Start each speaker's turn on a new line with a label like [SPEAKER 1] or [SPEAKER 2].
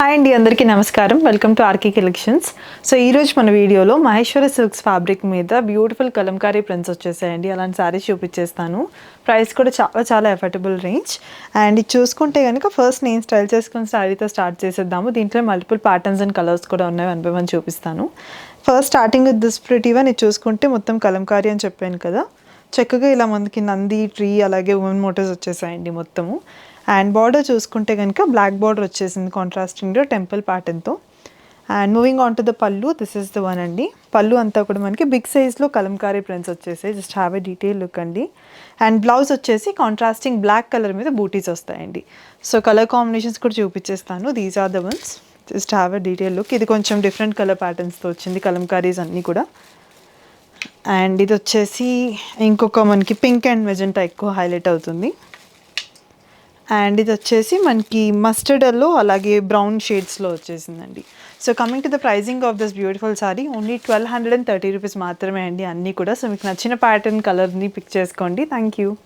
[SPEAKER 1] Hi అండి, అందరికీ నమస్కారం. Welcome to RK collections. So ఈరోజు మన వీడియోలో మహేశ్వరి సిల్క్స్ ఫ్యాబ్రిక్ మీద బ్యూటిఫుల్ కలంకారీ ప్రింట్స్ వచ్చేసాయండి. అలాంటి శారీస్ చూపించేస్తాను. ప్రైస్ కూడా చాలా చాలా ఎఫర్టబుల్ రేంజ్. అండ్ ఇది చూసుకుంటే కనుక ఫస్ట్ నేను స్టైల్ చేసుకున్న శారీతో స్టార్ట్ చేసేద్దాము. దీంట్లో మల్టిపుల్ ప్యాటర్న్స్ అండ్ కలర్స్ కూడా ఉన్నాయి. 1 by 1 చూపిస్తాను. First starting with this pretty one. ఇది చూసుకుంటే మొత్తం కలంకారీ అని చెప్పాను కదా, చక్కగా ఇలా మనకి నంది ట్రీ అలాగే ఉమెన్ మోటివ్స్ వచ్చేసాయండి మొత్తము. అండ్ బార్డర్ చూసుకుంటే కనుక బ్లాక్ బార్డర్ వచ్చేసింది కాంట్రాస్టింగ్లో టెంపుల్ ప్యాటర్న్తో. And moving on to the pallu, this is the one అండి. పళ్ళు అంతా కూడా మనకి బిగ్ సైజ్లో కలంకారీ ప్రింట్స్ వచ్చేసాయి. Just have a detail look అండి. అండ్ బ్లౌజ్ వచ్చేసి కాంట్రాస్టింగ్ బ్లాక్ కలర్ మీద బూటీస్ వస్తాయండి. సో కలర్ కాంబినేషన్స్ కూడా చూపించేస్తాను. These are the ones. Just have a detail look. ఇది కొంచెం డిఫరెంట్ కలర్ ప్యాటర్న్స్తో వచ్చింది కలంకారీస్ అన్నీ కూడా. అండ్ ఇది వచ్చేసి ఇంకొక మనకి పింక్ అండ్ మెజెంటా ఎక్కువ హైలైట్ అవుతుంది. అండ్ ఇది వచ్చేసి మనకి మస్టర్డ్ ఎల్లో అలాగే బ్రౌన్ షేడ్స్లో వచ్చేసిందండి. So coming to the pricing of this beautiful sari, only 1230 rupees మాత్రమే అండి అన్నీ కూడా. సో మీకు నచ్చిన ప్యాటర్న్ కలర్ని పిక్ చేసుకోండి. Thank you.